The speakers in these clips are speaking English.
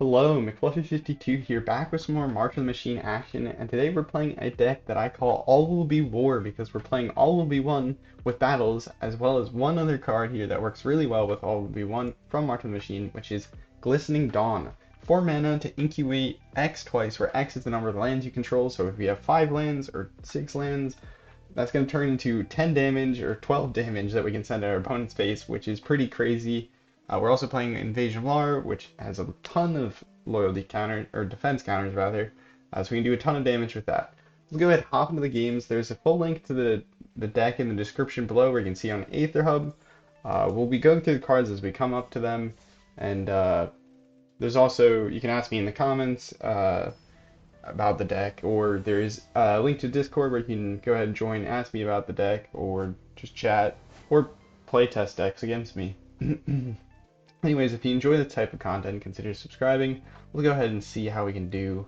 Hello, McFluffy52 here, back with some more March of the Machine action, and today we're playing a deck that I call All Will Be War because we're playing All Will Be One with battles, as well as one other card here that works really well with All Will Be One from March of the Machine, which is Glistening Dawn. 4 mana to incubate X twice, where X is the number of lands you control, so if we have 5 lands or 6 lands, that's going to turn into 10 damage or 12 damage that we can send at our opponent's face, which is pretty crazy. We're also playing Invasion of Alara, which has a ton of loyalty counter or defense counters rather, so we can do a ton of damage with that. Let's go ahead and hop into the games. There's a full link to the deck in the description below where you can see on Aether Hub. We'll be going through the cards as we come up to them, and there's also, you can ask me in the comments about the deck, or there's a link to Discord where you can go ahead and join, ask me about the deck, or just chat, or play test decks against me. Anyways, if you enjoy this type of content, consider subscribing. We'll go ahead and see how we can do.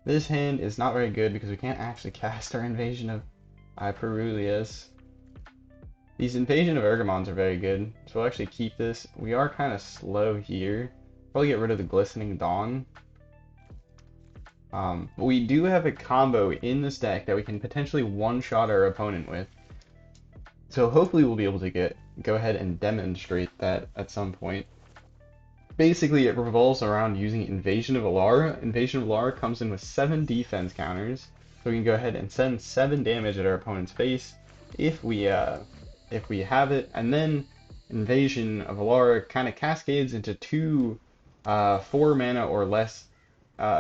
This hand is not very good because we can't actually cast our Invasion of Pryuleas. These Invasion of Ergamons are very good, so we'll actually keep this. We are kind of slow here. Probably get rid of the Glistening Dawn. But we do have a combo in this deck that we can potentially one-shot our opponent with. So hopefully we'll be able to go ahead and demonstrate that at some point. Basically, it revolves around using Invasion of Alara. Invasion of Alara comes in with 7 defense counters, so we can go ahead and send 7 damage at our opponent's face if we have it, and then Invasion of Alara kind of cascades into 2 4 mana or less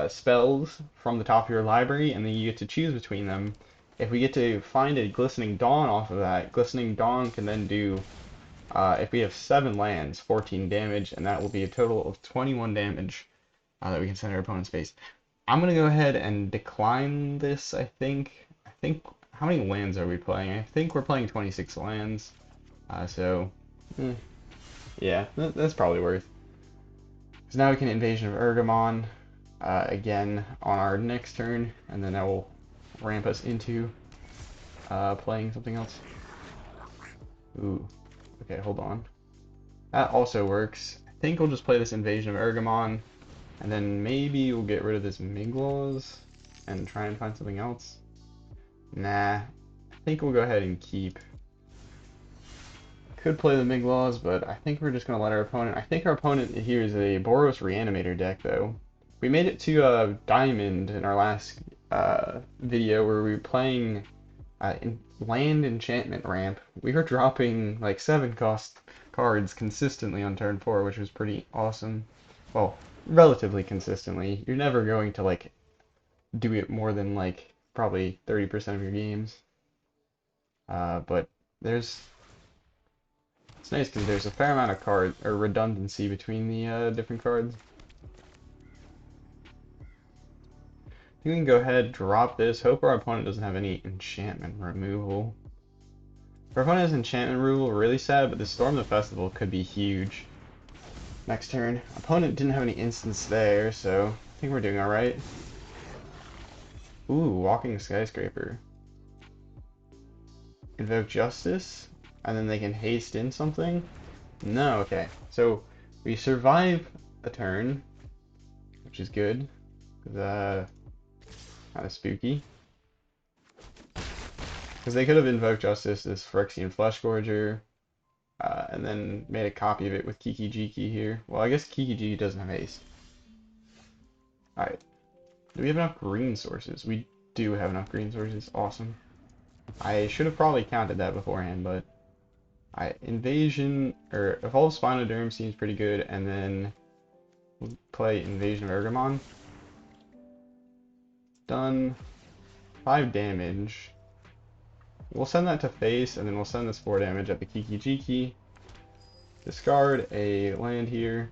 spells from the top of your library, and then you get to choose between them. If we get to find a Glistening Dawn off of that, Glistening Dawn can then do, if we have 7 lands, 14 damage, and that will be a total of 21 damage that we can send our opponent's face. I'm going to go ahead and decline this, I think. How many lands are we playing? I think we're playing 26 lands. Yeah, that's probably worth. Because now we can Invasion of Ergamon again on our next turn, and then that will ramp us into playing something else. Ooh, okay, hold on. That also works. I think we'll just play this Invasion of Ergamon, and then maybe we'll get rid of this Miglaws and try and find something else. Nah, I think we'll go ahead and keep. Could play the Miglaws, but I think we're just going to let our opponent. I think our opponent here is a Boros Reanimator deck, though. We made it to Diamond in our last video where we were playing land enchantment ramp. We were dropping like 7 cost cards consistently on turn 4, which was pretty awesome. Well, relatively consistently. You're never going to like do it more than like probably 30% of your games. But it's nice because there's a fair amount of card or redundancy between the different cards. We can go ahead, drop this, hope our opponent doesn't have any enchantment removal. If our opponent has enchantment removal, really sad, but the Storm the Festival could be huge. Next turn. Opponent didn't have any instants there, so I think we're doing alright. Ooh, Walking Skyscraper. Invoke Justice, and then they can haste in something? No, okay. So we survive a turn, which is good. Kind of spooky. Because they could have invoked Justice as Phyrexian Fleshgorger, and then made a copy of it with Kiki Jiki here. Well, I guess Kiki Jiki doesn't have haste. Alright. Do we have enough green sources? We do have enough green sources. Awesome. I should have probably counted that beforehand, but Invasion, or Evolve Spinoderm seems pretty good, and then we'll play Invasion of Ergamon. Done. 5 damage. We'll send that to face, and then we'll send this 4 damage at the Kiki Jiki. Discard a land here,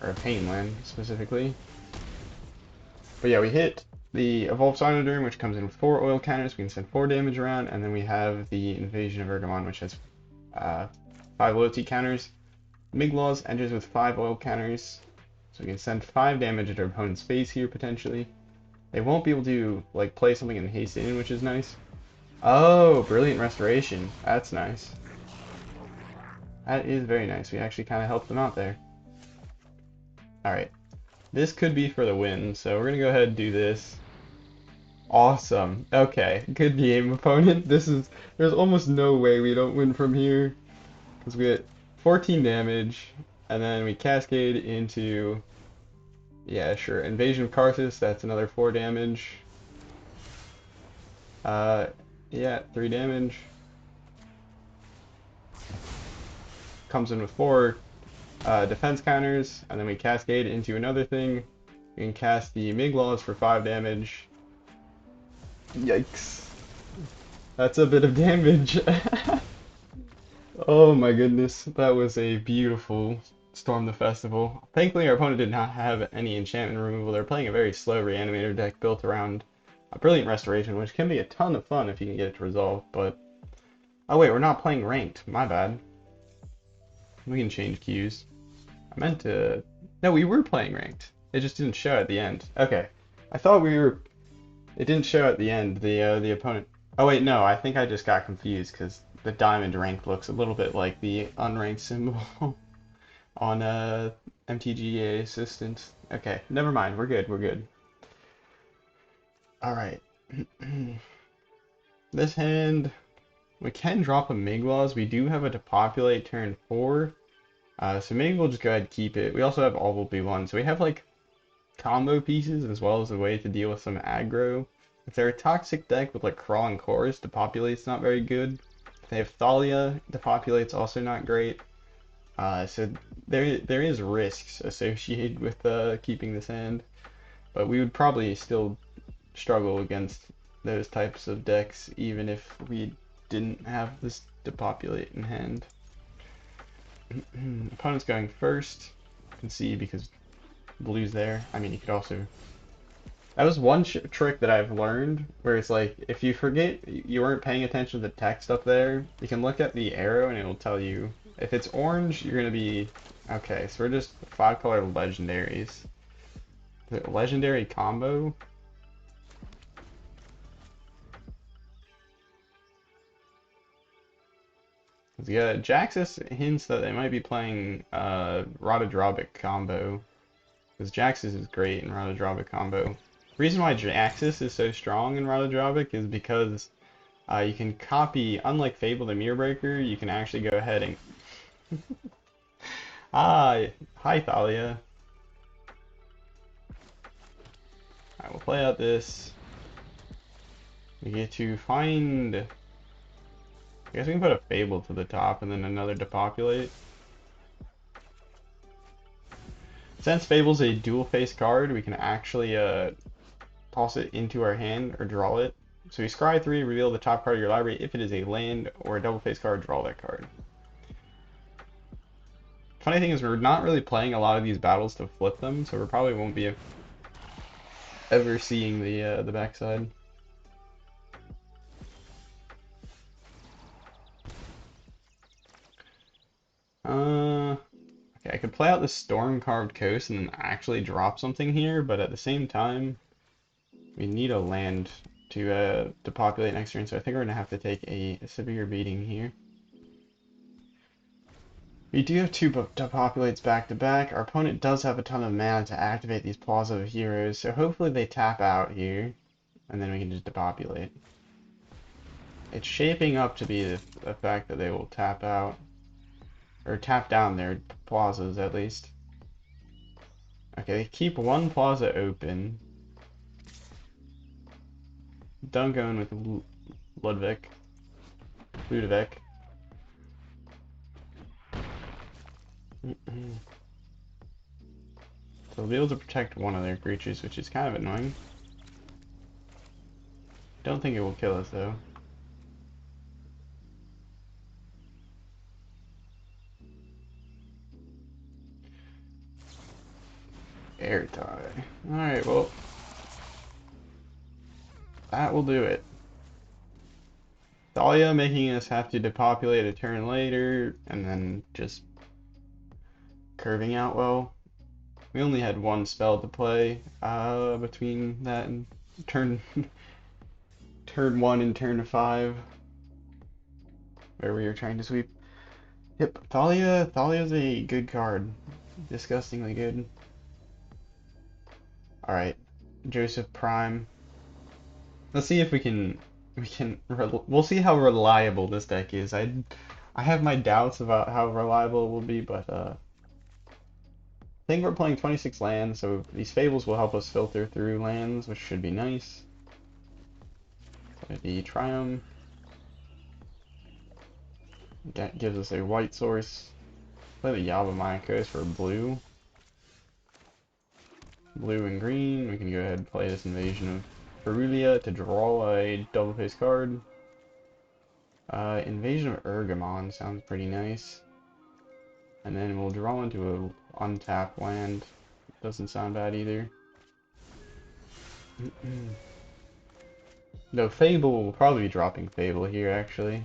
or a pain land specifically. But yeah, we hit the Evolved Sinoderm, which comes in with 4 oil counters. We can send 4 damage around, and then we have the Invasion of Ergamon, which has 5 loyalty counters. Miglaws enters with 5 oil counters, so we can send 5 damage at our opponent's face here potentially. They won't be able to like play something and haste in, which is nice. Oh, Brilliant Restoration. That's nice. That is very nice. We actually kind of helped them out there. Alright, this could be for the win, so we're gonna go ahead and do this. Awesome. Okay, good game, opponent. There's almost no way we don't win from here. Because we get 14 damage, and then we cascade into, yeah, sure, Invasion of Karthus, that's another 4 damage. Uh, yeah, 3 damage. Comes in with 4 defense counters, and then we cascade into another thing. We can cast the Miglaws for 5 damage. Yikes. That's a bit of damage. Oh my goodness, that was a beautiful Storm the Festival. Thankfully, our opponent did not have any enchantment removal. They're playing a very slow Reanimator deck built around a Brilliant Restoration, which can be a ton of fun if you can get it to resolve, but... Oh wait, we're not playing ranked. My bad. We can change queues. I meant to... No, we were playing ranked. It just didn't show at the end. Okay. I thought we were... It didn't show at the end, the opponent... Oh wait, no, I think I just got confused, because the diamond rank looks a little bit like the unranked symbol on MTG Assistant. Okay, never mind, we're good, we're good. Alright. This hand, we can drop a Miglaws. We do have a Depopulate turn 4. So maybe we'll just go ahead and keep it. We also have All Will Be One, so we have like combo pieces as well as a way to deal with some aggro. If they're a toxic deck with like Crawling Chorus, Depopulate's not very good. If they have Thalia, Depopulate's also not great. So there is risks associated with keeping this hand, but we would probably still struggle against those types of decks even if we didn't have this Depopulate in hand. Opponent's going first. You can see because blue's there. I mean, you could also... That was one trick that I've learned, where it's like, if you forget you weren't paying attention to the text up there, you can look at the arrow and it'll tell you. If it's orange, you're going to be... Okay, so we're just 5-color legendaries. The legendary combo? Yeah, Jaxus hints that they might be playing Rotodrobic combo. Because Jaxus is great in Rotodrobic combo. The reason why Jaxus is so strong in Rotodrobic is because you can copy, unlike Fable the Mirrorbreaker, you can actually go ahead and... Hi Thalia. Alright, we'll play out this. We get to find... I guess we can put a Fable to the top and then another Depopulate. Since Fable's a dual-face card, we can actually toss it into our hand or draw it. So you scry 3, reveal the top card of your library. If it is a land or a double-face card, draw that card. Funny thing is we're not really playing a lot of these battles to flip them, so we probably won't be ever seeing the backside. Okay, I could play out the Storm-Carved Coast and then actually drop something here, but at the same time, we need a land to populate next turn, so I think we're going to have to take a severe beating here. We do have 2 depopulates back to back. Our opponent does have a ton of mana to activate these Plaza of Heroes, so hopefully they tap out here, and then we can just depopulate. It's shaping up to be the fact that they will tap out, or tap down their plazas at least. Okay, keep 1 plaza open. Don't go in with Ludwig. Ludovic. So they'll be able to protect one of their creatures, which is kind of annoying. Don't think it will kill us though. Air tie. Alright, well, that will do it. Thalia making us have to depopulate a turn later, and then just curving out well. We only had 1 spell to play between that and turn 1 and turn 5, where we were trying to sweep. Yep, Thalia's a good card. Disgustingly good. Alright, Joseph Prime. Let's see if we'll see how reliable this deck is. I have my doubts about how reliable it will be, but I think we're playing 26 lands, so these Fables will help us filter through lands, which should be nice. Play the Triumph. That gives us a white source. Play the Yavimaya for blue. Blue and green. We can go ahead and play this Invasion of Pryulea to draw a double face card. Invasion of Ergamon sounds pretty nice. And then we'll draw into a untapped land. Doesn't sound bad either. Though Fable, will probably be dropping Fable here actually.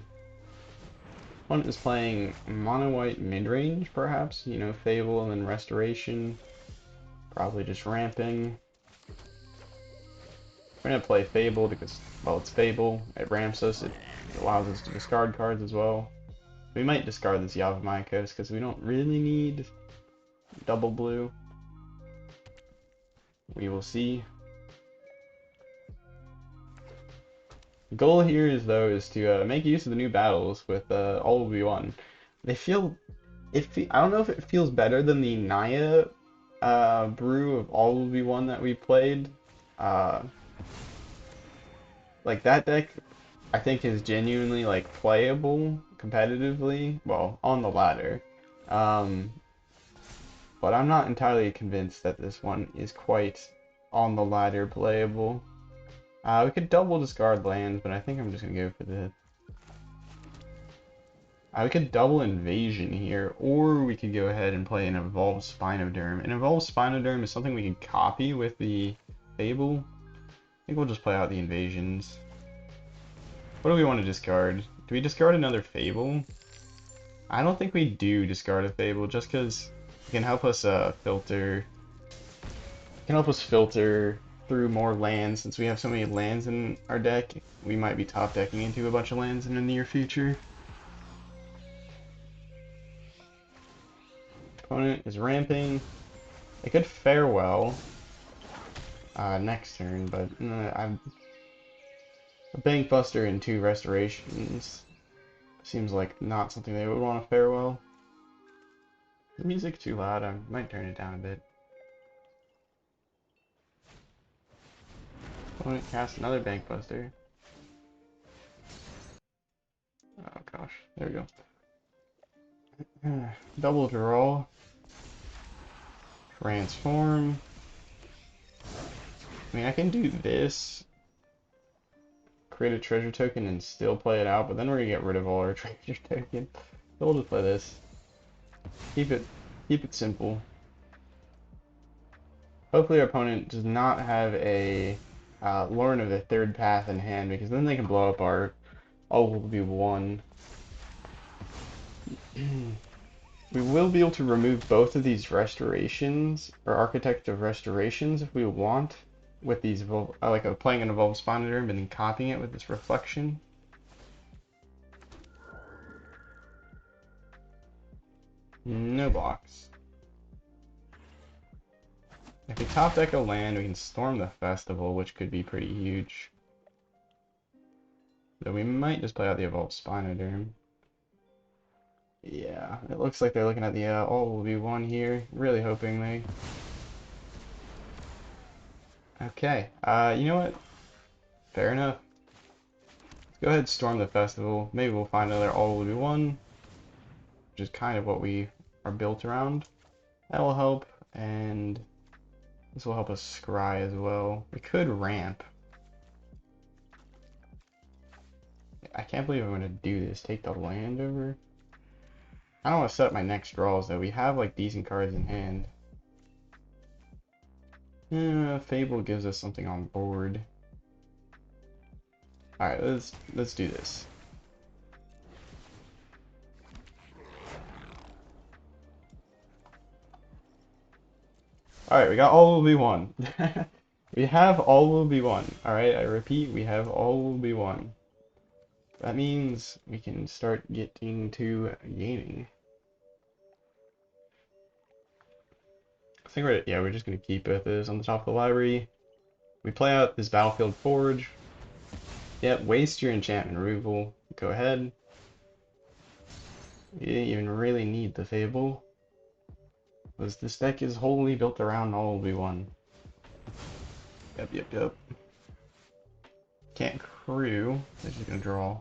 One is playing mono white mid-range perhaps, you know, Fable and then Restoration. Probably just ramping. We're gonna play Fable because, well, it's Fable. It ramps us, it allows us to discard cards as well. We might discard this Yavimaya because we don't really need double blue. We will see. The goal here is to make use of the new battles with all will be one. They feel, I don't know if it feels better than the Naya brew of all will be one that we played. Like that deck, I think is genuinely like playable competitively. Well, on the ladder. But I'm not entirely convinced that this one is quite on the ladder playable. We could double discard lands, but I think I'm just gonna go for the... we could double Invasion here, or we could go ahead and play an Evolved Spinoderm. An Evolved Spinoderm is something we can copy with the Fable. I think we'll just play out the Invasions. What do we want to discard? Do we discard another Fable? I don't think we do discard a Fable, just because it can help us filter... It can help us filter through more lands. Since we have so many lands in our deck, we might be top decking into a bunch of lands in the near future. Opponent is ramping. It could farewell next turn, but I'm a Bankbuster and 2 Restorations. Seems like not something they would want to farewell. The music too loud. I might turn it down a bit. Opponent cast another Bankbuster. Oh gosh, there we go. Double draw. Transform. I mean, I can do this. Create a treasure token and still play it out, but then we're gonna get rid of all our treasure tokens. So we'll just play this. Keep it simple. Hopefully our opponent does not have a Lorn of the Third Path in hand, because then they can blow up our all will be one. We will be able to remove both of these restorations, or Architect of Restorations, if we want, with these playing an Evolved Spinoderm and then copying it with this Reflection. No blocks. If we top deck a land, we can Storm the Festival, which could be pretty huge. Though we might just play out the Evolved Spinoderm. Yeah, it looks like they're looking at the all will be one here. Really hoping they... Okay, you know what? Fair enough. Let's go ahead and Storm the Festival. Maybe we'll find another all will be one, which is kind of what we are built around. That will help, and this will help us scry as well. We could ramp. I can't believe I'm going to do this. Take the land over. I don't want to set up my next draws though. We have like decent cards in hand. Fable gives us something on board. Alright, let's do this. Alright, we got all will be one. We have all will be one. Alright, I repeat, we have all will be one. That means we can start getting to gaining. think we're just gonna keep both those on the top of the library. We play out this Battlefield Forge. Yep, waste your enchantment removal. Go ahead. You didn't even really need the Fable, because this deck is wholly built around all will be one. Yep. Can't crew. They're just gonna draw.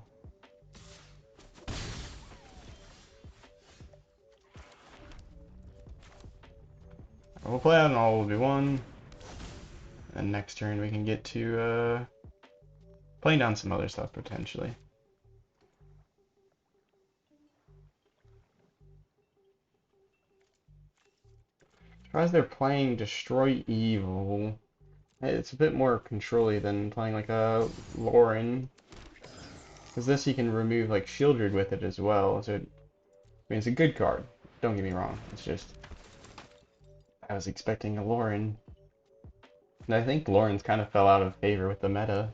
We'll play out an all will be one. And next turn we can get to playing down some other stuff potentially. Surprised they're playing Destroy Evil. It's a bit more control-y than playing like a Lauren. Because this you can remove like Shieldred with it as well. So I mean it's a good card. Don't get me wrong. It's just I was expecting a Lauren. And I think Lauren's kind of fell out of favor with the meta.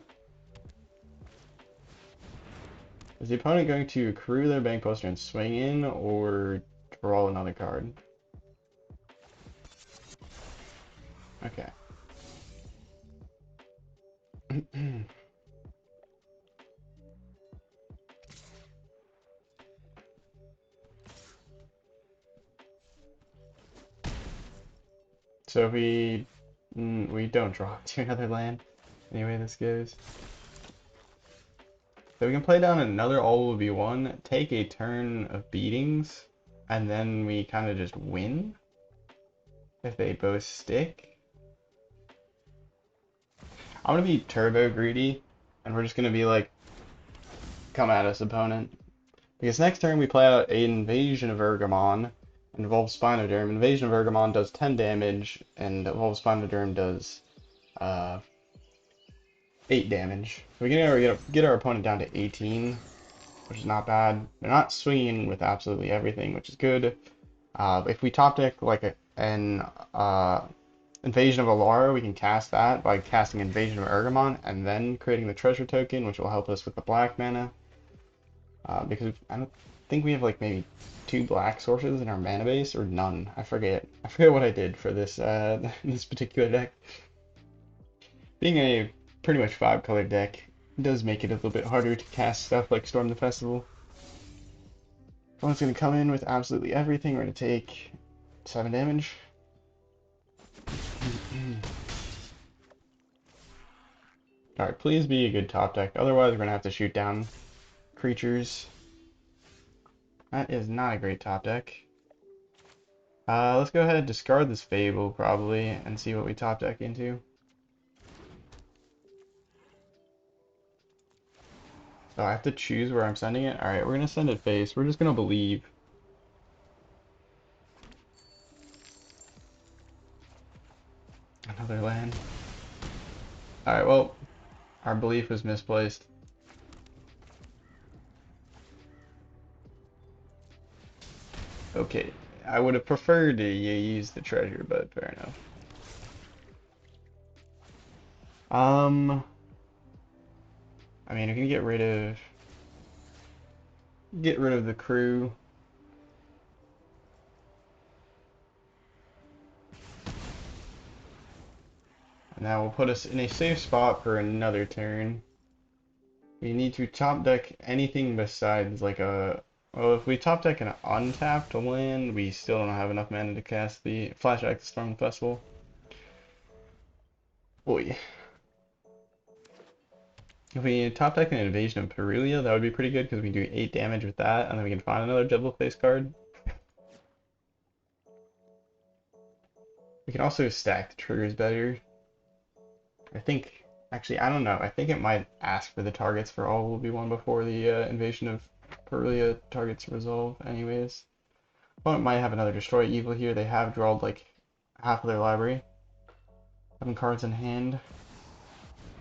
Is the opponent going to accrue their Bank Poster and swing in, or draw another card? Okay. So if we don't draw to another land, anyway this goes. So we can play down another all will be one, take a turn of beatings, and then we kind of just win if they both stick. I'm gonna be turbo greedy, and we're just gonna be like, come at us, opponent. Because next turn we play out an Invasion of Ergamon, involves Spinoderm. Invasion of Ergamon does 10 damage, and Evolved Spinoderm does 8 damage. So we can get our opponent down to 18, which is not bad. They're not swinging with absolutely everything, which is good. If we top deck like an Invasion of Alara, we can cast that by casting Invasion of Ergamon and then creating the treasure token, which will help us with the black mana. Because I don't think we have like maybe 2 black sources in our mana base, or none. I forget what I did for this this particular deck. Being a pretty much 5-color deck does make it a little bit harder to cast stuff like Storm the Festival. Opponent's gonna come in with absolutely everything. We're gonna take 7 damage. Alright, please be a good top deck. Otherwise, we're gonna have to shoot down creatures. That is not a great top deck. Let's go ahead and discard this Fable, probably, and see what we top deck into. So I have to choose where I'm sending it? Alright, we're gonna send it face. We're just gonna believe. Another land. Alright, well, our belief was misplaced. Okay, I would have preferred to use the treasure, but fair enough. I mean, I can get rid of the crew. And that will put us in a safe spot for another turn. We need to top deck anything besides like a... Well, if we top deck an untapped land, we still don't have enough mana to cast the Flash Act Storm Festival. Boy. If we top deck an Invasion of Pryulea, that would be pretty good because we can do 8 damage with that, and then we can find another double face card. We can also stack the triggers better. I think, actually, I don't know. I think it might ask for the targets for all will be one before the Invasion of Pryulea targets resolve anyways. Opponent might have another Destroy Evil here. They have drawn like half of their library. 7 cards in hand.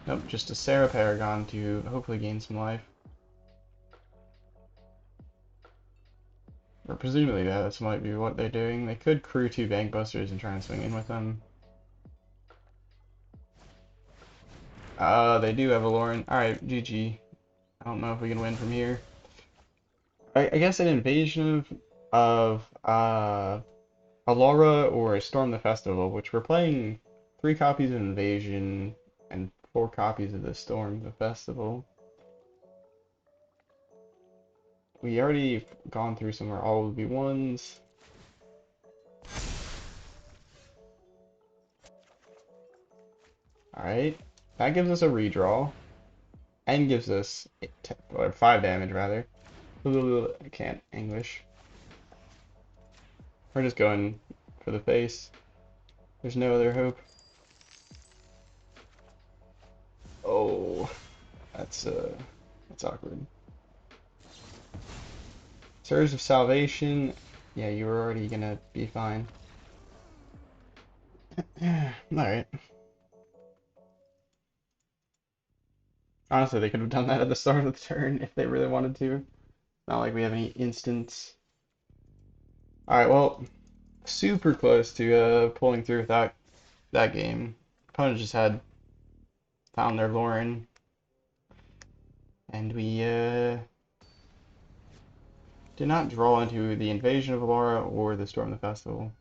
Nope, just a Sarah Paragon to hopefully gain some life. Or presumably that might be what they're doing. They could crew 2 Bankbusters and try and swing in with them. They do have a Lauren. Alright, GG. I don't know if we can win from here. I guess an Invasion of Alara or Storm the Festival, which we're playing 3 copies of Invasion and 4 copies of the Storm the Festival. We already gone through some of our all would be ones. Alright, that gives us a redraw and gives us or 5 damage rather. I can't English. We're just going for the face. There's no other hope. Oh, that's awkward. Surge of Salvation. Yeah, you were already gonna be fine. Alright. Honestly, they could have done that at the start of the turn if they really wanted to. Not like we have any instants. Alright, well, super close to pulling through with that game. Opponent just had found their Lauren. And we did not draw into the Invasion of Alara or the Storm the Festival.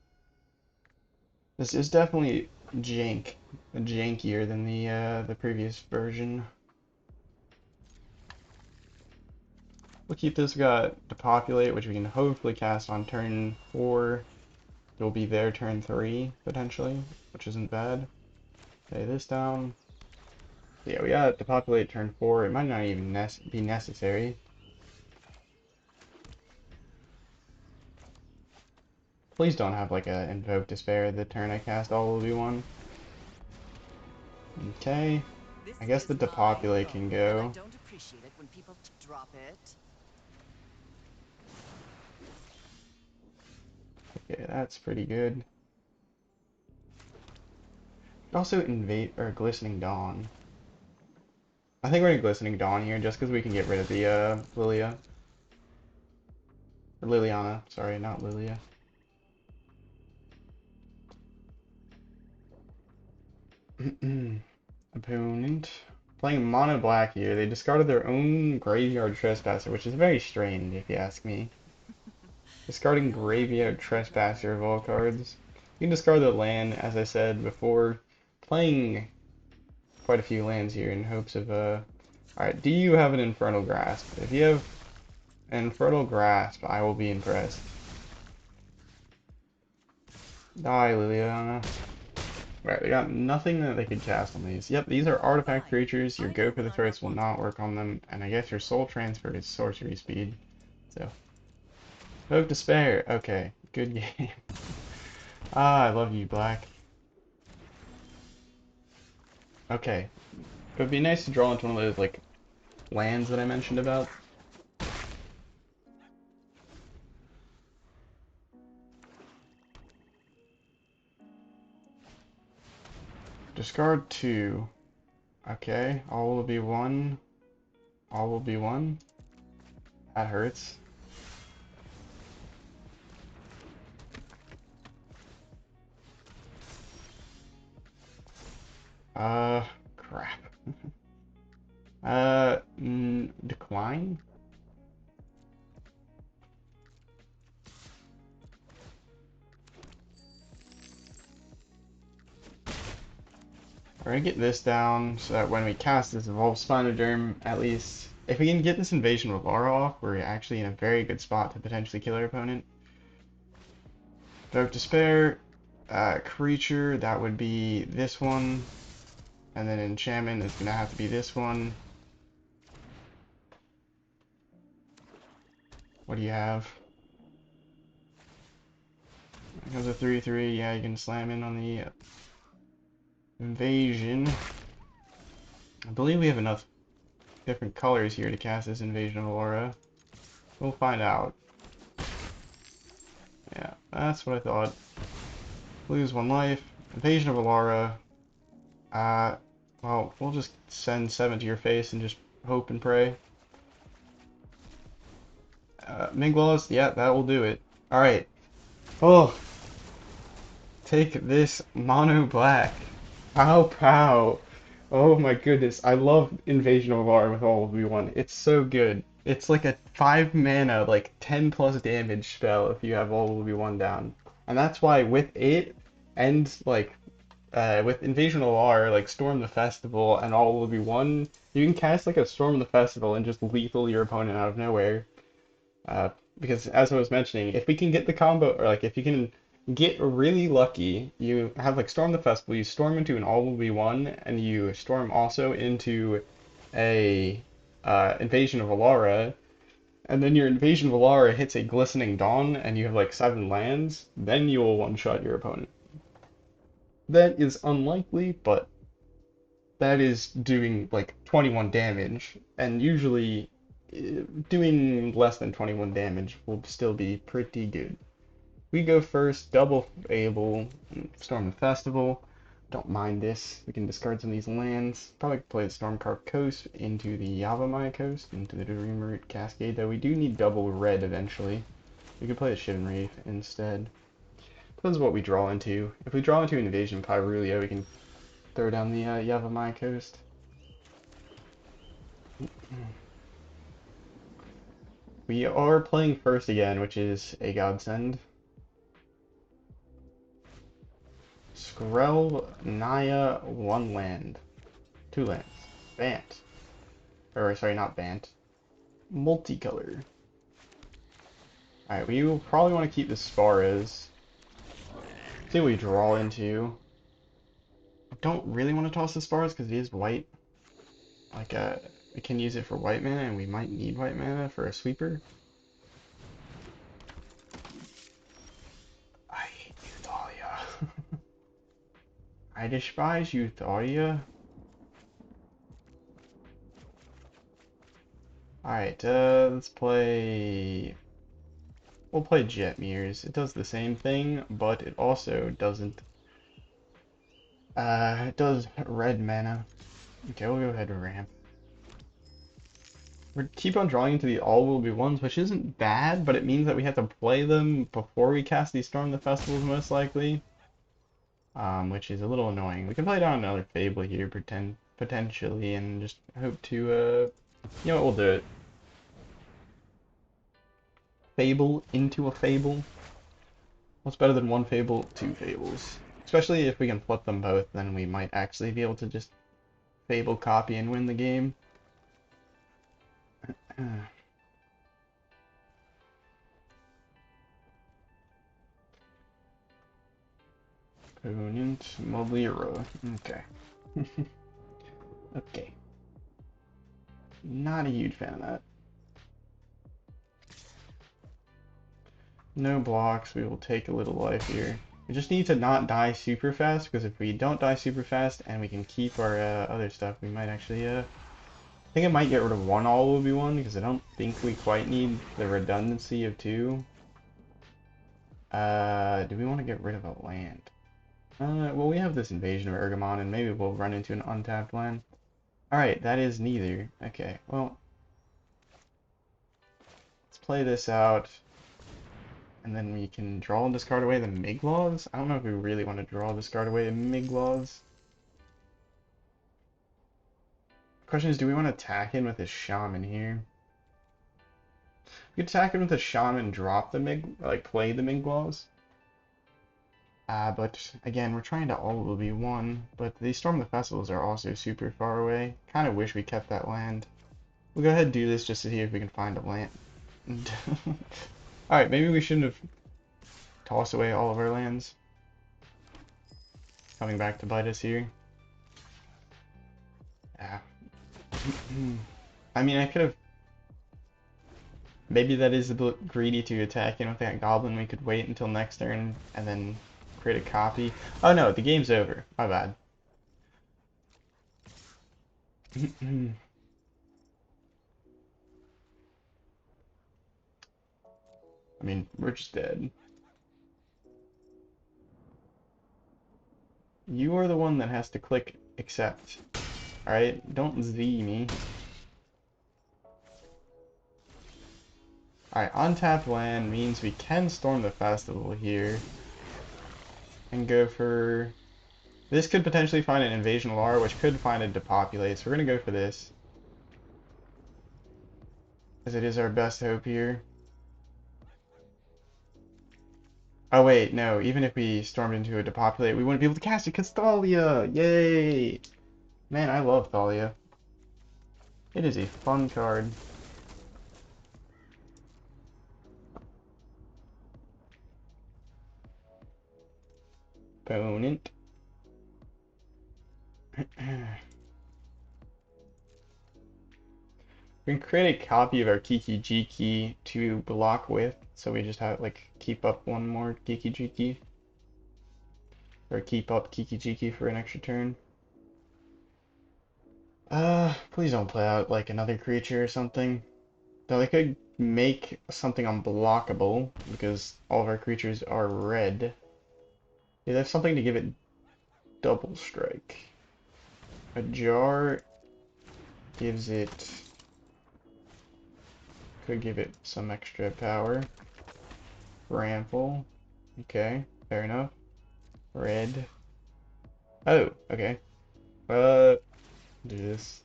This is definitely jankier than the previous version. We'll keep this guy to populate, which we can hopefully cast on turn 4. It'll be their turn 3 potentially, which isn't bad. Lay this down. Yeah, we got to populate turn 4. It might not even be necessary. Please don't have like a Invoke Despair the turn I cast all will be one. Okay. I guess the depopulate can go. I don't appreciate it when people drop it. Okay, that's pretty good. Also invade or Glistening Dawn. I think we're gonna Glistening Dawn here just because we can get rid of the Lilia. Or Liliana, sorry, not Lilia. Opponent. Playing mono black here. They discarded their own Graveyard Trespasser, which is very strange if you ask me. Discarding Graveyard Trespasser of all cards. You can discard the land, as I said before. Playing quite a few lands here in hopes of Alright, do you have an Infernal Grasp? If you have an Infernal Grasp, I will be impressed. Die, Liliana. Right, they got nothing that they could cast on these. Yep, these are artifact creatures. Your Go for the Throats will not work on them, and I guess your Soul Transfer is sorcery speed. So, Hope Despair. Okay, good game. Ah, I love you, Black. Okay, it would be nice to draw into one of those like lands that I mentioned about. Discard 2. Okay, all will be 1. All will be 1. That hurts. Crap. Decline? We're gonna get this down so that when we cast this Evolved Spinoderm, at least, if we can get this Invasion of Alara off, we're actually in a very good spot to potentially kill our opponent. Evoke Despair, creature, that would be this one, and then enchantment is gonna have to be this one. What do you have? It comes a 3/3, yeah, you can slam in on the Invasion. I believe we have enough different colors here to cast this Invasion of Alara. We'll find out. Yeah, that's what I thought. Lose 1 life. Invasion of Alara. Well, we'll just send 7 to your face and just hope and pray. Minglaws, yeah, that will do it. Alright. Oh! Take this mono black. Pow pow! Oh my goodness, I love Invasion of Alara with all of V1. It's so good. It's like a 5 mana, like 10 plus damage spell if you have all of V1 down. And that's why with it and like with Invasion of Alara, like Storm the Festival and all will be one, you can cast like a Storm the Festival and just lethal your opponent out of nowhere. Uh, because as I was mentioning, if we can get the combo, or like if you can get really lucky, you have like Storm the Festival, you storm into an all will be one, and you storm also into a Invasion of Alara, and then your Invasion of Alara hits a Glistening Dawn, and you have like 7 lands, then you will one-shot your opponent. That is unlikely, but that is doing like 21 damage, and usually doing less than 21 damage will still be pretty good. We go first, double Able, Storm the Festival. Don't mind this. We can discard some of these lands. Probably play the Stormcarved Coast into the Yavimaya Coast, into the Dreamroot Cascade, though we do need double red eventually. We could play the Shivan Reef instead. Depends what we draw into. If we draw into an Invasion Pyrulea, we can throw down the Yavimaya Coast. We are playing first again, which is a godsend. Skrell, Naya, 1 land. 2 lands. Bant. Or, sorry, not Bant. Multicolor. Alright, we will probably want to keep the Sparras. See what we draw into. I don't really want to toss the Sparras because it is white. Like, we can use it for white mana, and we might need white mana for a sweeper. I hate you, Thalia. I despise you, Thalia. Alright, let's play... We'll play Jetmir's. It does the same thing, but it also doesn't... it does red mana. Okay, we'll go ahead and ramp. We keep on drawing into the all will be ones, which isn't bad, but it means that we have to play them before we cast these Storm the Festivals most likely. Which is a little annoying. We can play down another Fable here, potentially, and just hope to, you know what, we'll do it. Fable into a Fable. What's better than 1 Fable? 2 Fables. Especially if we can flip them both, then we might actually be able to just Fable copy and win the game. Opponent Malira. Okay. Okay. Not a huge fan of that. No blocks. We will take a little life here. We just need to not die super fast, because if we don't die super fast and we can keep our other stuff, we might actually, I think I might get rid of 1 all will be 1, because I don't think we quite need the redundancy of 2. Do we want to get rid of a land? Well, we have this invasion of Ergamon, and maybe we'll run into an untapped land. Alright, that is neither. Okay, well, let's play this out. And then we can draw and discard away the Miglaws. I don't know if we really want to draw and discard away the Miglaws. The question is, do we want to attack in with a Shaman here? We could attack in with a Shaman, drop the play the Miglaws. But again, we're trying to all will be 1. But these Storm the Festivals are also super far away. Kind of wish we kept that land. We'll go ahead and do this just to see if we can find a land. Alright, maybe we shouldn't have tossed away all of our lands. Coming back to bite us here. Yeah. I mean, I could have... Maybe that is a bit greedy to attack in with that Goblin. We could wait until next turn and then create a copy. Oh no, the game's over. My bad. I mean, we're just dead. You are the one that has to click accept. Alright? Don't Z me. Alright, untapped land means we can Storm the Festival here. And go for... This could potentially find an Invasion Alara, which could find it depopulate, so we're gonna go for this. As it is our best hope here. Oh wait, no. Even if we stormed into it to populate, we wouldn't be able to cast it because Thalia! Yay! Man, I love Thalia. It is a fun card. Opponent. We can create a copy of our Kiki Jiki to block with, so we just have like keep up one more Kiki Jiki. Or keep up Kiki Jiki for an extra turn. Please don't play out like another creature or something. Though they could make something unblockable, because all of our creatures are red. Yeah, there's something to give it double strike. A jar gives it... could give it some extra power. Rample. Okay, fair enough. Red. Oh, okay. Do this.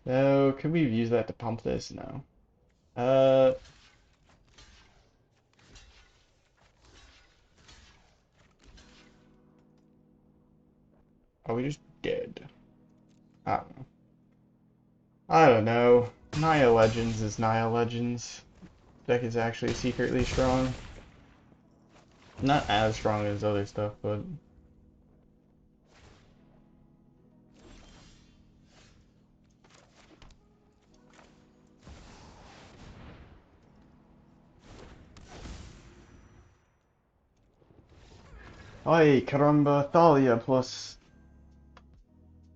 No, could we use that to pump this? No. Uh, are we just dead? I don't know. I don't know. Naya Legends is Naya Legends. Deck is actually secretly strong. Not as strong as other stuff, but... Ay, caramba, Thalia plus...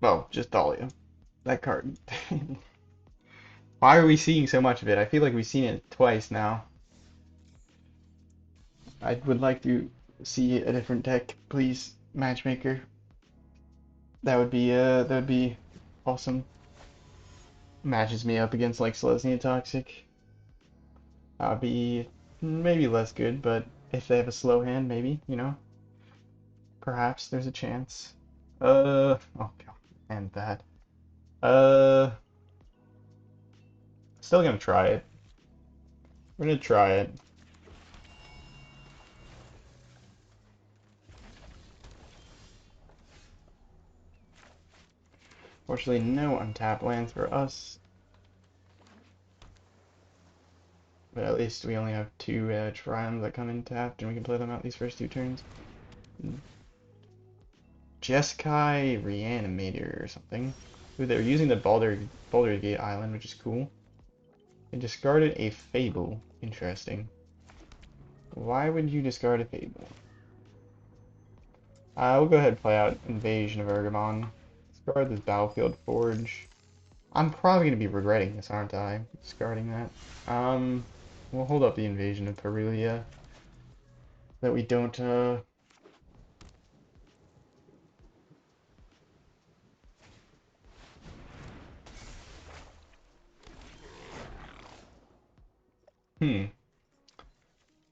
well, just Thalia. That card. Why are we seeing so much of it? I feel like we've seen it twice now. I would like to see a different deck, please, matchmaker. That would be awesome. Matches me up against like Selesnya Toxic. That would be maybe less good, but if they have a slow hand, maybe, you know, perhaps there's a chance. Oh god, and that. Uh, Still gonna try it. We're gonna try it. Fortunately, no untapped lands for us. But at least we only have two Triumphs that come in tapped, and we can play them out these first two turns. Jeskai Reanimator or something. Ooh, they're using the Boulder Gate Island, which is cool. They discarded a Fable. Interesting. Why would you discard a Fable? We'll go ahead and play out Invasion of Ergamon. Discard this Battlefield Forge. I'm probably going to be regretting this, aren't I? Discarding that. We'll hold up the Invasion of Pryulea. That we don't, hmm.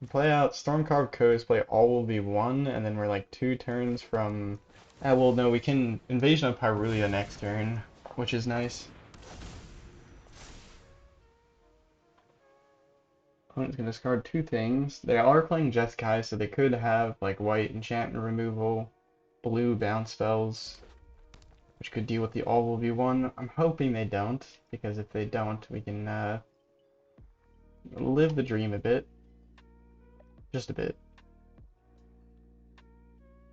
Play out Stormcarved Coast, play all will be one, and then we're like two turns from... well, no, we can Invasion of Pyrrhulia next turn, which is nice. Opponent's gonna discard two things. They are playing Jeskai, so they could have like white enchantment removal, blue bounce spells, which could deal with the all will be one. I'm hoping they don't, because if they don't, we can live the dream a bit. Just a bit.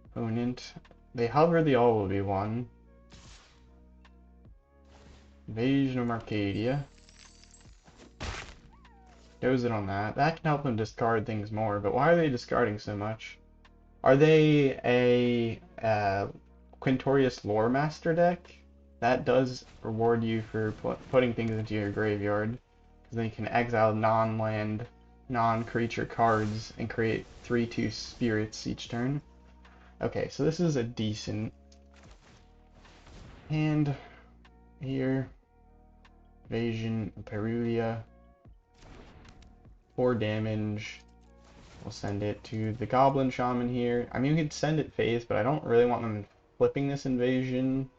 Opponent. They hover the all will be one. Invasion of Arcadia. Goes it on that. That can help them discard things more, but why are they discarding so much? Are they a Quintorius Lore Master deck? That does reward you for putting things into your graveyard, because then you can exile non-land, non-creature cards and create 3/2 spirits each turn. Okay, so this is a decent hand here. Invasion of Pyrrhulia. 4 damage. We'll send it to the Goblin Shaman here. I mean, we could send it phase, but I don't really want them flipping this invasion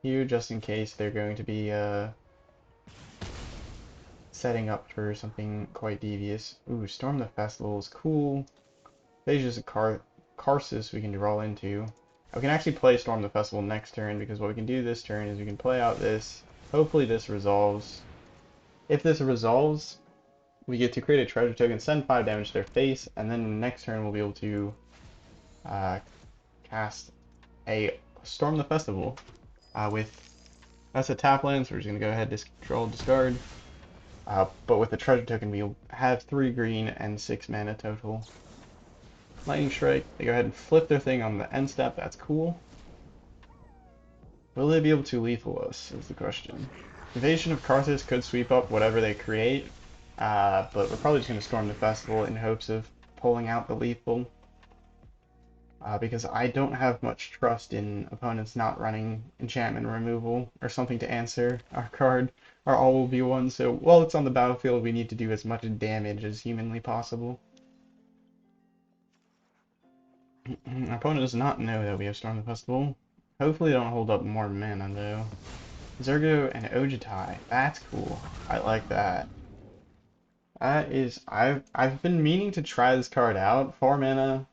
here, just in case they're going to be, setting up for something quite devious. Ooh, Storm the Festival is cool. There's just a Karsus we can draw into. We can actually play Storm the Festival next turn, because what we can do this turn is we can play out this. Hopefully this resolves. If this resolves, we get to create a treasure token, send 5 damage to their face, and then next turn we'll be able to cast a Storm the Festival that's a tap land, so we're just going to go ahead, discard. But with the treasure token, we'll have 3 green and 6 mana total. Lightning Strike, they go ahead and flip their thing on the end step, that's cool. Will they be able to lethal us, is the question. Invasion of Karthus could sweep up whatever they create, but we're probably just going to Storm the Festival in hopes of pulling out the lethal. Because I don't have much trust in opponents not running enchantment removal or something to answer our card, our all will be one, so while it's on the battlefield we need to do as much damage as humanly possible. Our opponent does not know that we have Storm the Festival. Hopefully they don't hold up more mana though. Zergo and Ojitai, that's cool. I like that. That is, I've been meaning to try this card out. 5 mana,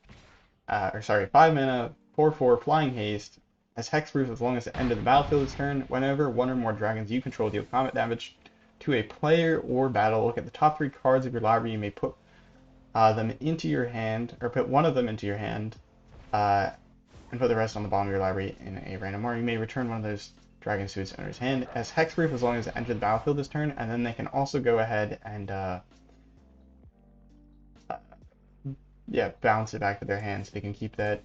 4/4 Flying Haste, as hexproof as long as the end of the battlefield is turn. Whenever one or more dragons you control deal combat damage to a player or battle, look at the top 3 cards of your library. You may put them into your hand, or put one of them into your hand, and put the rest on the bottom of your library in a random order. You may return one of those dragons to its owner's hand as hexproof as long as it enters the battlefield this turn, and then they can also go ahead and yeah, bounce it back to their hands. They can keep that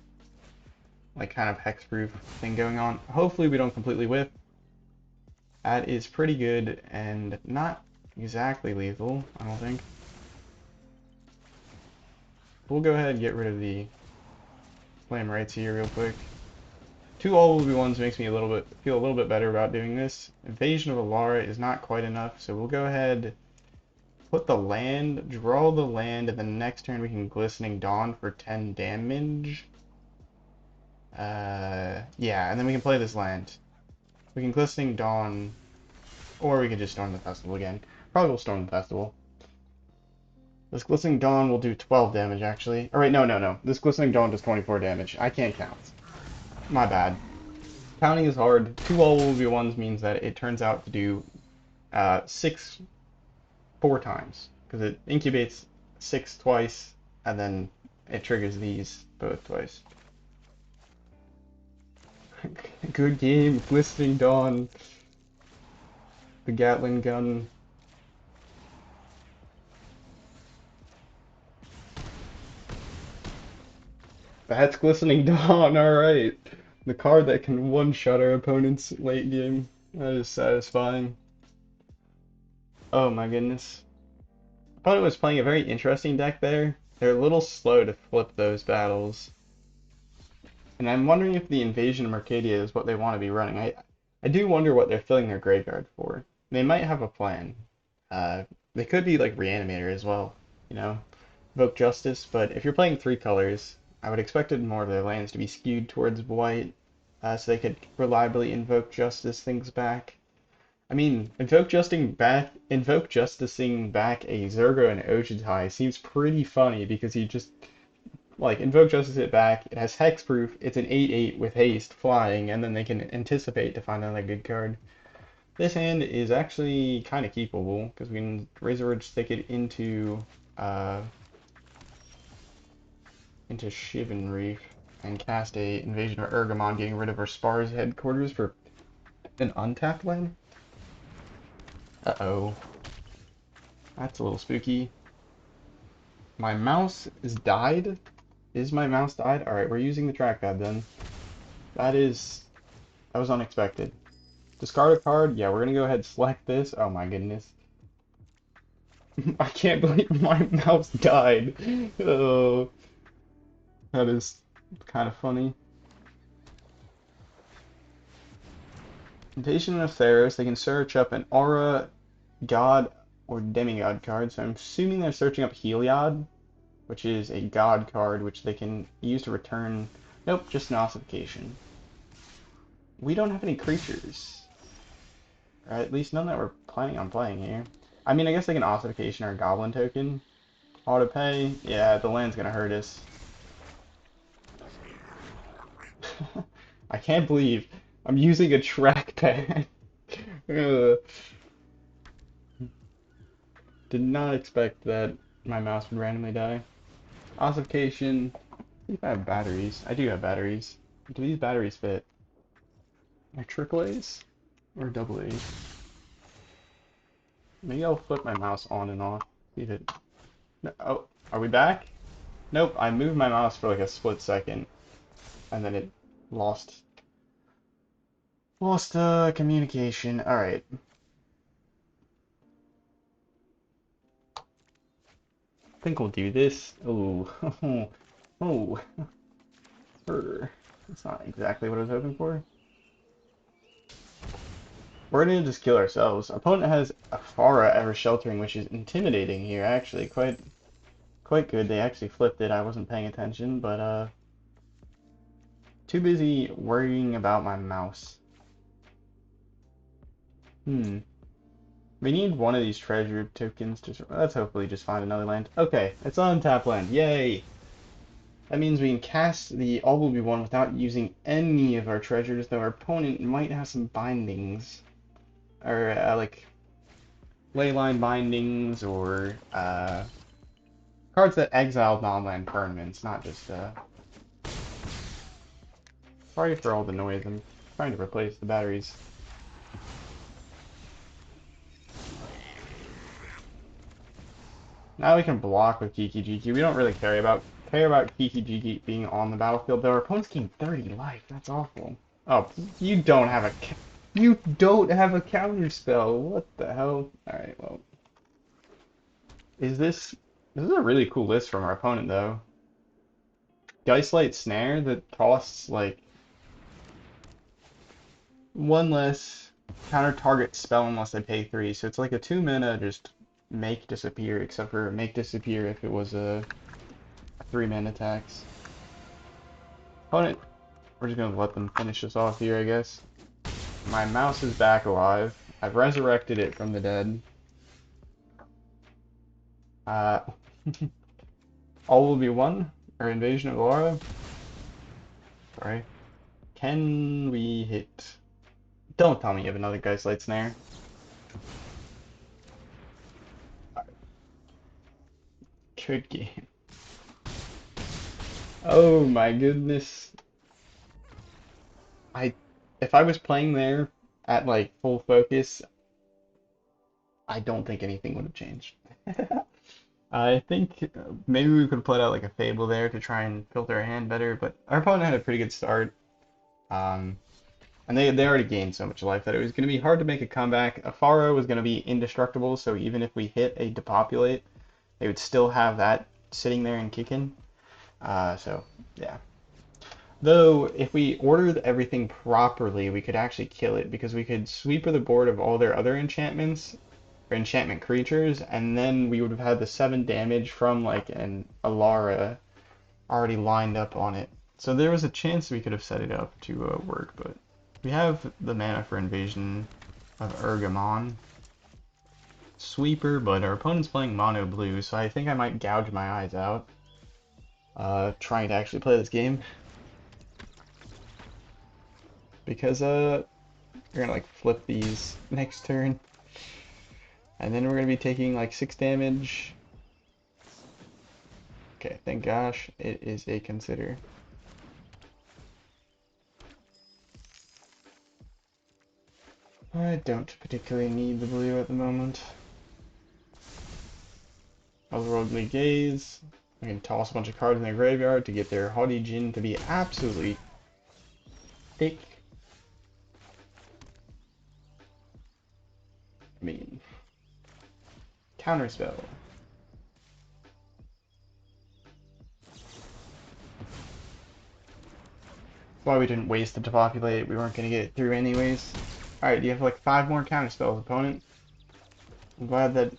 like kind of hexproof thing going on. Hopefully we don't completely whiff. That is pretty good and not exactly lethal, I don't think. We'll go ahead and get rid of the flame rights here real quick. 2 all will be ones makes me feel a little bit better about doing this. Invasion of Alara is not quite enough, so we'll go ahead, put the land, draw the land, and then next turn we can Glistening Dawn for 10 damage. Yeah, and then we can play this land. We can Glistening Dawn, or we can just Storm the Festival again. Probably we'll Storm the Festival. This Glistening Dawn will do 12 damage, actually. Alright, no. This Glistening Dawn does 24 damage. I can't count. My bad. Counting is hard. 2 all will be ones means that it turns out to do 6 4 times. Because it incubates 6 twice, and then it triggers these both twice. Good game, Glistening Dawn. The Gatling gun. That's Glistening Dawn, alright. The card that can one-shot our opponent's late game. That is satisfying. Oh my goodness. Opponent was playing a very interesting deck there. They're a little slow to flip those battles. And I'm wondering if the Invasion of Mercadia is what they want to be running. I do wonder what they're filling their graveyard for. They might have a plan. They could be like Reanimator as well, you know, Evoke Justice, but if you're playing 3 colors, I would expect more of their lands to be skewed towards white, so they could reliably Invoke Justice things back. I mean, Invoke Justicing back a Zergo and Ojitai seems pretty funny because you just like Invoke Justice it back, it has hexproof, it's an 8/8 with haste flying, and then they can anticipate to find another good card. This hand is actually kind of keepable because we can Razorwood stick it into Shivan Reef and cast a Invasion of Ergamon, getting rid of our Spar's headquarters for an untapped land. Uh-oh. That's a little spooky. My mouse is died? Is my mouse died? Alright, we're using the trackpad then. That was unexpected. Discard a card? Yeah, we're gonna go ahead and select this. Oh my goodness. I can't believe my mouse died. Oh, that is kind of funny. Invasion of Theros, they can search up an Aura, God, or Demigod card, so I'm assuming they're searching up Heliod, which is a God card, which they can use to return... Nope, just an ossification. We don't have any creatures. Or at least none that we're planning on playing here. I mean, I guess they can ossification our goblin token. Auto pay. Yeah, the land's gonna hurt us. I can't believe I'm using a trackpad. Ugh. Did not expect that my mouse would randomly die. Ossification. If I have batteries. I do have batteries. Do these batteries fit? Are triple A's or double A's? Maybe I'll flip my mouse on and off. See if it. No, oh, are we back? Nope. I moved my mouse for like a split second, and then it lost communication. All right. I think we'll do this. Oh, oh, that's not exactly what I was hoping for. We're gonna just kill ourselves. Opponent has Alara ever sheltering, which is intimidating here. Actually, quite good. They actually flipped it. I wasn't paying attention, but too busy worrying about my mouse. We need one of these treasure tokens to. Let's hopefully just find another land. Okay, it's on tap land. Yay! That means we can cast the All Will Be One without using any of our treasures, though our opponent might have some bindings. Or, like, leyline bindings, or, cards that exile non-land permanents, not just, Sorry for all the noise, I'm trying to replace the batteries. Now we can block with Kiki Jiki. We don't really care about Kiki Jiki being on the battlefield, though our opponent's getting 30 life. That's awful. Oh, you don't have a counter spell. What the hell? All right, well, this is a really cool list from our opponent though. Geistlight Snare that costs like one less counter target spell unless they pay 3. So it's like a 2 mana just make disappear, except for make disappear if it was a 3 mana tax. Opponent, we're just gonna let them finish us off here, I guess. My mouse is back alive. I've resurrected it from the dead. Uh, All Will Be One, or Invasion of Alara. Sorry. Can we hit? Don't tell me you have another Geistlight Snare. Good game. Oh my goodness. I, if I was playing there at like full focus, I don't think anything would have changed. I think maybe we could have played out like a Fable there to try and filter our hand better, but our opponent had a pretty good start. Um, and they already gained so much life that it was going to be hard to make a comeback. Afaro was going to be indestructible, so even if we hit a depopulate, they would still have that sitting there and kicking. So, yeah. Though, if we ordered everything properly, we could actually kill it because we could sweeper the board of all their other enchantments or enchantment creatures, and then we would have had the 7 damage from like an Alara already lined up on it. So there was a chance we could have set it up to work, but we have the mana for Invasion of Ergamon. Sweeper, but our opponent's playing mono blue, so I think I might gouge my eyes out trying to actually play this game. Because we're gonna like flip these next turn. And then we're gonna be taking like 6 damage. Okay, thank gosh, it is a consider. I don't particularly need the blue at the moment. Otherworldly Gaze. I can toss a bunch of cards in their graveyard to get their Haughty Djinn to be absolutely thick. I mean, counterspell. Why we didn't waste it to populate. We weren't going to get it through anyways. Alright, you have like 5 more counterspells, opponent. I'm glad that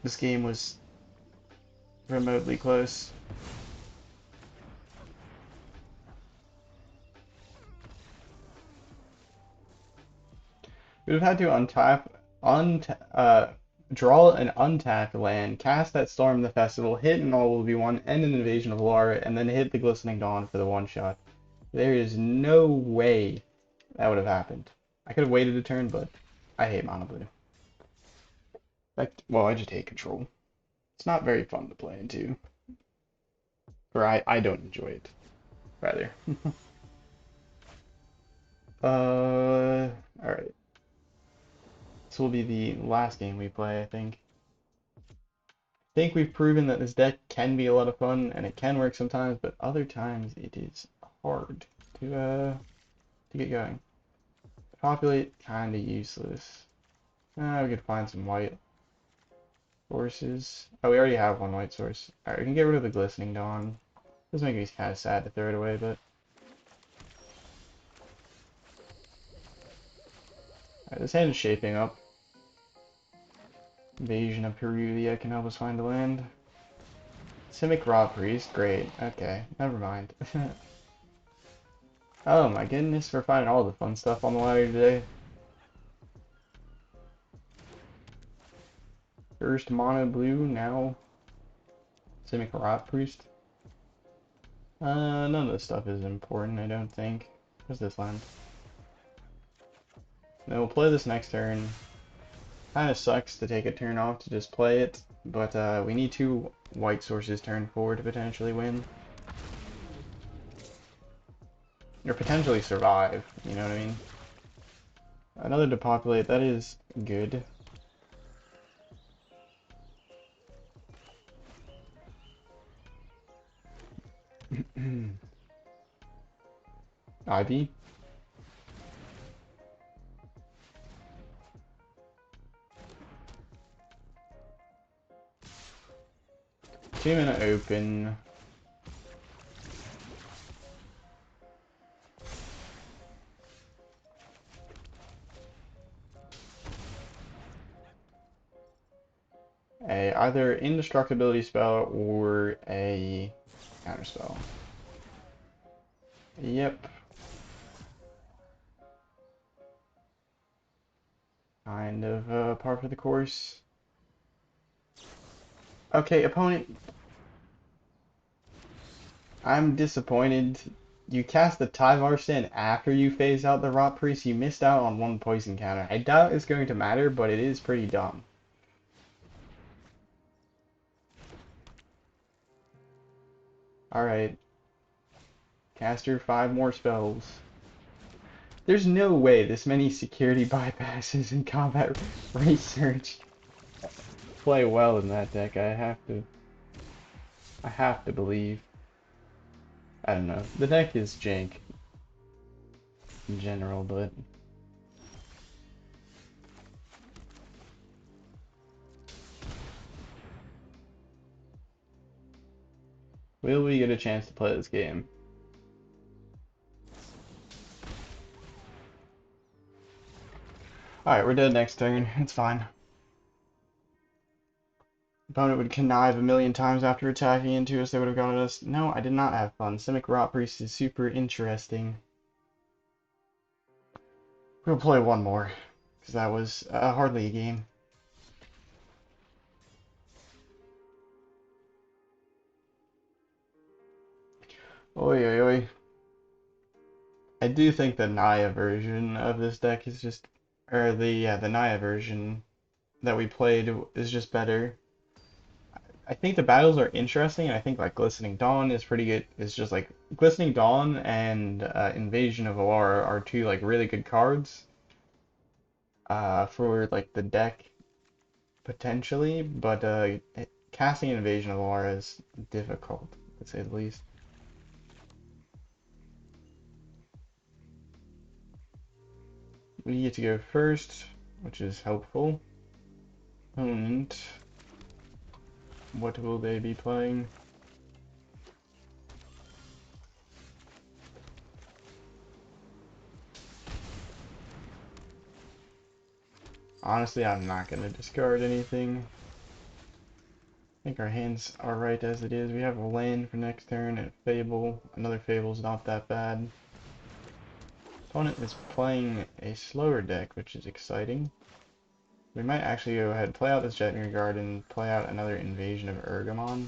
this game was remotely close. We would have had to untap draw an untapped land, cast that Storm the Festival, hit an all will be one, end an Invasion of Alara, and then hit the Glistening Dawn for the one shot. There is no way that would have happened. I could have waited a turn, but I hate mono blue. Well, I just hate control. It's not very fun to play into. Or I don't enjoy it, rather. Alright. This will be the last game we play, I think. I think we've proven that this deck can be a lot of fun, and it can work sometimes, but other times it is hard to get going. Populate, kinda useless. We could find some white sources. Oh, we already have one white source. Alright, we can get rid of the Glistening Dawn. This makes me kind of sad to throw it away, but... Alright, this hand is shaping up. Invasion of Pryulea can help us find a land. Simic Rotpriest, great. Okay, never mind. Oh my goodness, we're finding all the fun stuff on the ladder today. First mono blue, now Simic Rotpriest. None of this stuff is important, I don't think. What's this land? Then we'll play this next turn. Kinda sucks to take a turn off to just play it, but we need 2 white sources turn 4 to potentially win. Or potentially survive, you know what I mean? Another to populate, that is good. Ivy. 2-minute open. Either indestructibility spell or a counter spell. Yep. Kind of par for the course. Okay, opponent. I'm disappointed. You cast the Tyvar Stand after you phase out the Rotpriest. You missed out on 1 poison counter. I doubt it's going to matter, but it is pretty dumb. Alright. Caster 5 more spells. There's no way this many security bypasses and combat research play well in that deck. I have to believe. I don't know. The deck is jank in general, but will we get a chance to play this game? Alright, we're dead next turn. It's fine. Opponent would connive a million times after attacking into us. They would have gone at us. No, I did not have fun. Simic Rotpriest is super interesting. We'll play one more, because that was hardly a game. Oi, oi, oi. I do think the Naya version of this deck is just, or the Naya version that we played is just better. I think the battles are interesting, and I think like Glistening Dawn is pretty good. It's just like Glistening Dawn and Invasion of Alara are 2 like really good cards for like the deck potentially, but casting Invasion of Alara is difficult, to say the least. We get to go first, which is helpful. Opponent. What will they be playing? Honestly, I'm not going to discard anything. I think our hands are right as it is. We have a land for next turn and a Fable. Another Fable's not that bad. Opponent is playing a slower deck, which is exciting. We might actually go ahead, play out this Jetmir Garden, play out another invasion of Ergamon,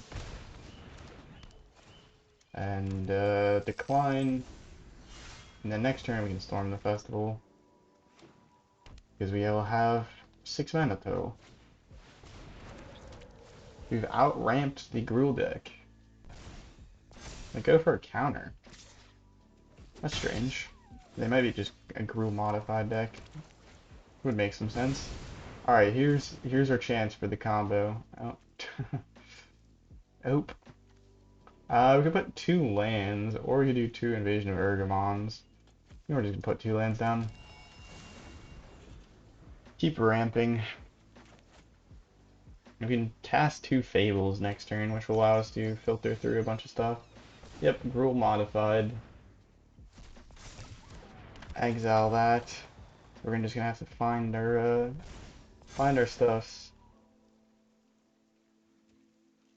and decline. And then next turn we can storm the festival, because we will have 6 mana total. We've outramped the Gruul deck. They go for a counter. That's strange. They might be just a Gruul modified deck. Would make some sense. Alright, here's our chance for the combo. Oh. Ope. We could put 2 lands, or we could do 2 Invasion of Ergamons. We're just gonna put 2 lands down. Keep ramping. We can cast 2 Fables next turn, which will allow us to filter through a bunch of stuff. Yep, Gruul modified. Exile that. We're just gonna have to find our stuffs.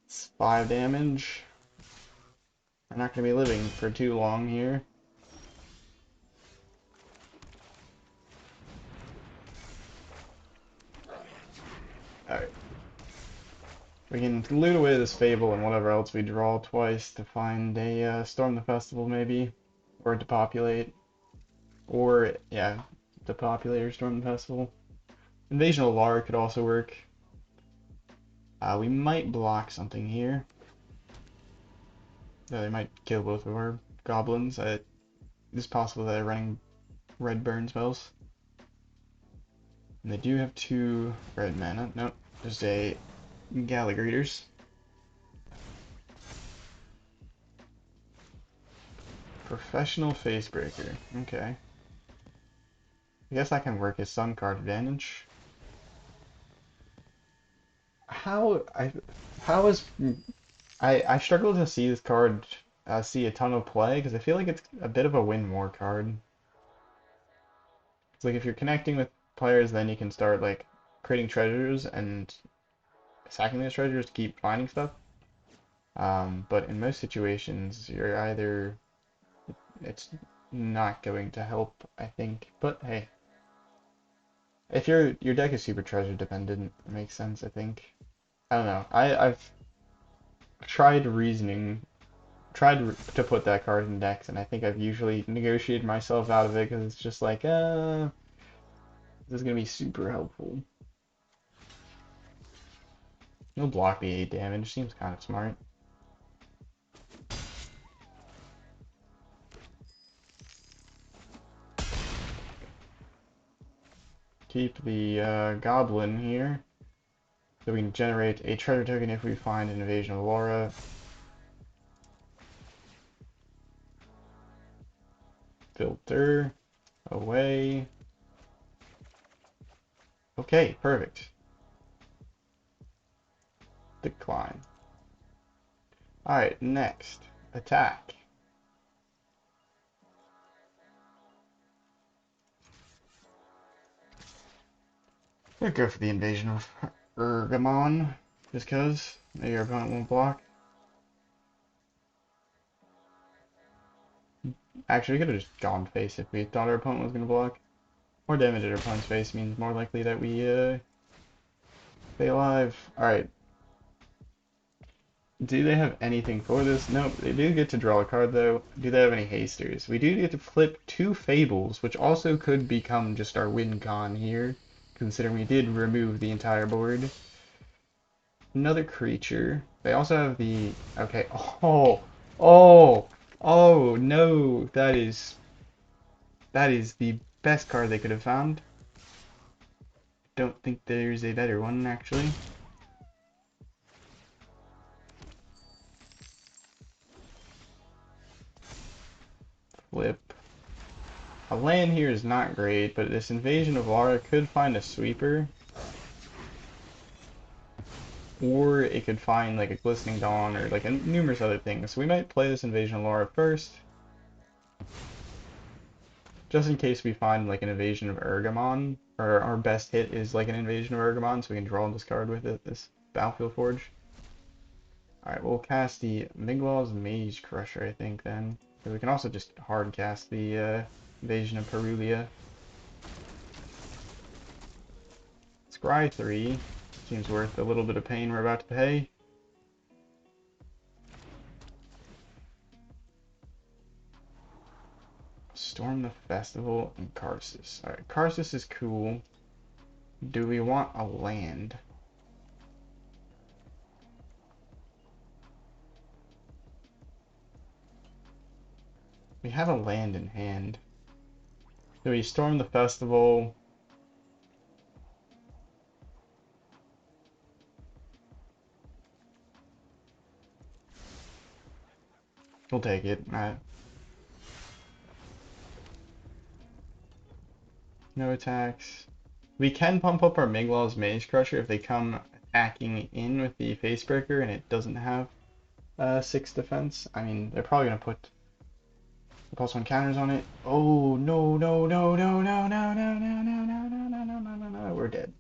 It's 5 damage. We're not gonna be living for too long here. Alright. We can loot away this Fable and whatever else we draw twice to find a Storm the Festival maybe. Or depopulate. Or, yeah, depopulate or Storm the Festival. Invasion of Alara could also work. We might block something here. They might kill both of our goblins. It is possible that they're running red burn spells. And they do have 2 red mana. Nope, just a Gallagher's. Professional Facebreaker. Okay. I guess that can work as some card advantage. How is I struggle to see this card see a ton of play because I feel like it's a bit of a win more card. It's like if you're connecting with players, then you can start like creating treasures and sacking those treasures to keep finding stuff. But in most situations, you're either it's not going to help, I think. But hey, if your deck is super treasure dependent, it makes sense, I think. I don't know. I've tried reasoning, tried to put that card in decks, and I think I've usually negotiated myself out of it because it's just like, this is gonna be super helpful. He'll block the 8 damage. Seems kind of smart. Keep the goblin here. So we can generate a treasure token if we find an invasion of Alara. Filter. Away. Okay, perfect. Decline. Alright, next. Attack. We'll go for the invasion of Ergamon, just cause. Maybe our opponent won't block. Actually, we could have just gone face if we thought our opponent was going to block. More damage at our opponent's face means more likely that we stay alive. Alright. Do they have anything for this? Nope, they do get to draw a card though. Do they have any hasters? We do get to flip 2 Fables, which also could become just our win con here, considering we did remove the entire board. Another creature. They also have the... Okay. Oh! Oh! Oh, no! That is the best card they could have found. Don't think there's a better one, actually. Flip. A land here is not great, but this invasion of Lara could find a sweeper. Or it could find like a Glistening Dawn or like numerous other things. So we might play this invasion of Lara first. Just in case we find like an invasion of Ergamon. Or our best hit is like an invasion of Ergamon, so we can draw this card with it, this Battlefield Forge. Alright, we'll cast the Migwall's Mage Crusher, I think, then. But we can also just hard cast the invasion of Pryulea. Scry 3 seems worth a little bit of pain we're about to pay. Storm the Festival and Karsus. Alright, Karsus is cool. Do we want a land? We have a land in hand. Do we storm the festival? We'll take it. No attacks. We can pump up our Miglaw's Maze Crusher if they come attacking in with the Facebreaker and it doesn't have 6 defense. I mean, they're probably going to put +1 counters on it. Oh, no, no, no, no, no, no, no, no, no, no, no, no, no, no, no, no, we're dead.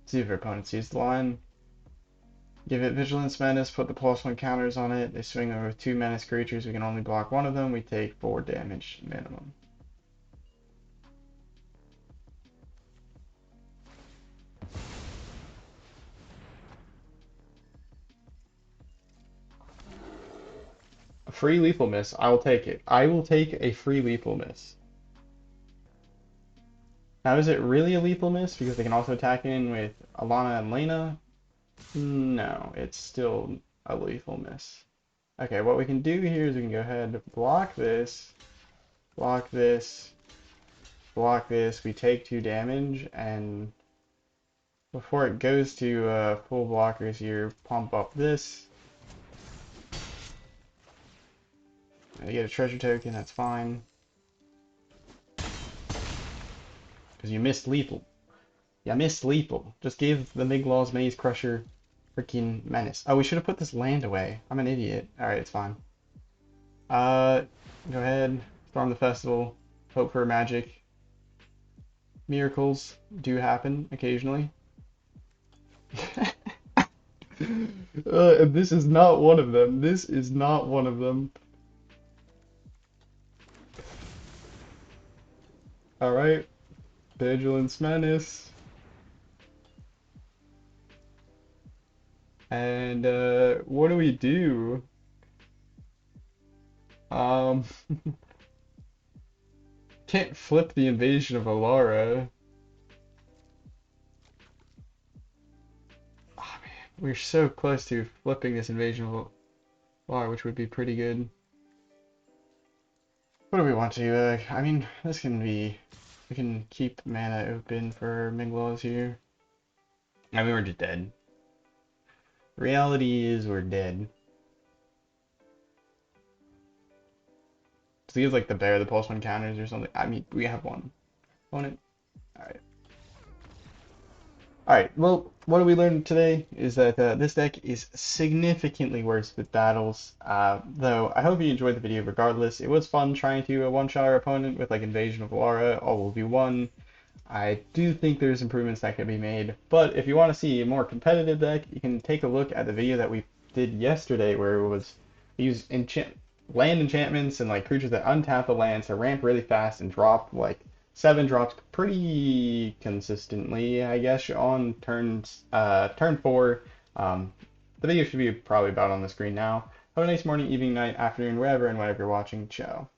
See if our opponent sees the line. Give it Vigilance Menace, put the +1 counters on it. They swing over 2 Menace creatures. We can only block one of them. We take 4 damage minimum. A free Lethal Miss. I will take it. I will take a free Lethal Miss. Now, is it really a Lethal Miss? Because they can also attack in with Alana and Lena? No, it's still a Lethal Miss. Okay, what we can do here is we can go ahead and block this, block this, block this. We take 2 damage, and before it goes to full blockers here, pump up this. I get a treasure token, that's fine. Because you missed lethal. You missed lethal. Just give the Miglaw's Maze Crusher freaking menace. Oh, we should have put this land away. I'm an idiot. Alright, it's fine. Go ahead, storm the festival, hope for magic. Miracles do happen occasionally. This is not one of them. This is not one of them. Alright. Vigilance Menace. And what do we do? Can't flip the invasion of Alara. Oh man, we're so close to flipping this invasion of Alara, which would be pretty good. What do we want to? I mean, this can be. We can keep mana open for Miglaws here. I mean, we're just dead. Reality is we're dead. So he has like the bear, the +1 counters or something. I mean, we have one opponent. Alright. Alright, well, what we learned today is that this deck is significantly worse with battles. Though, I hope you enjoyed the video regardless. It was fun trying to one-shot our opponent with like Invasion of Alara, all will be one. I do think there's improvements that can be made, but if you want to see a more competitive deck, you can take a look at the video that we did yesterday where it was use land enchantments and like creatures that untap the lands to ramp really fast and drop like 7 drops pretty consistently, I guess, on turn 4. The video should be probably about on the screen now. Have a nice morning, evening, night, afternoon, wherever and whenever you're watching. Ciao.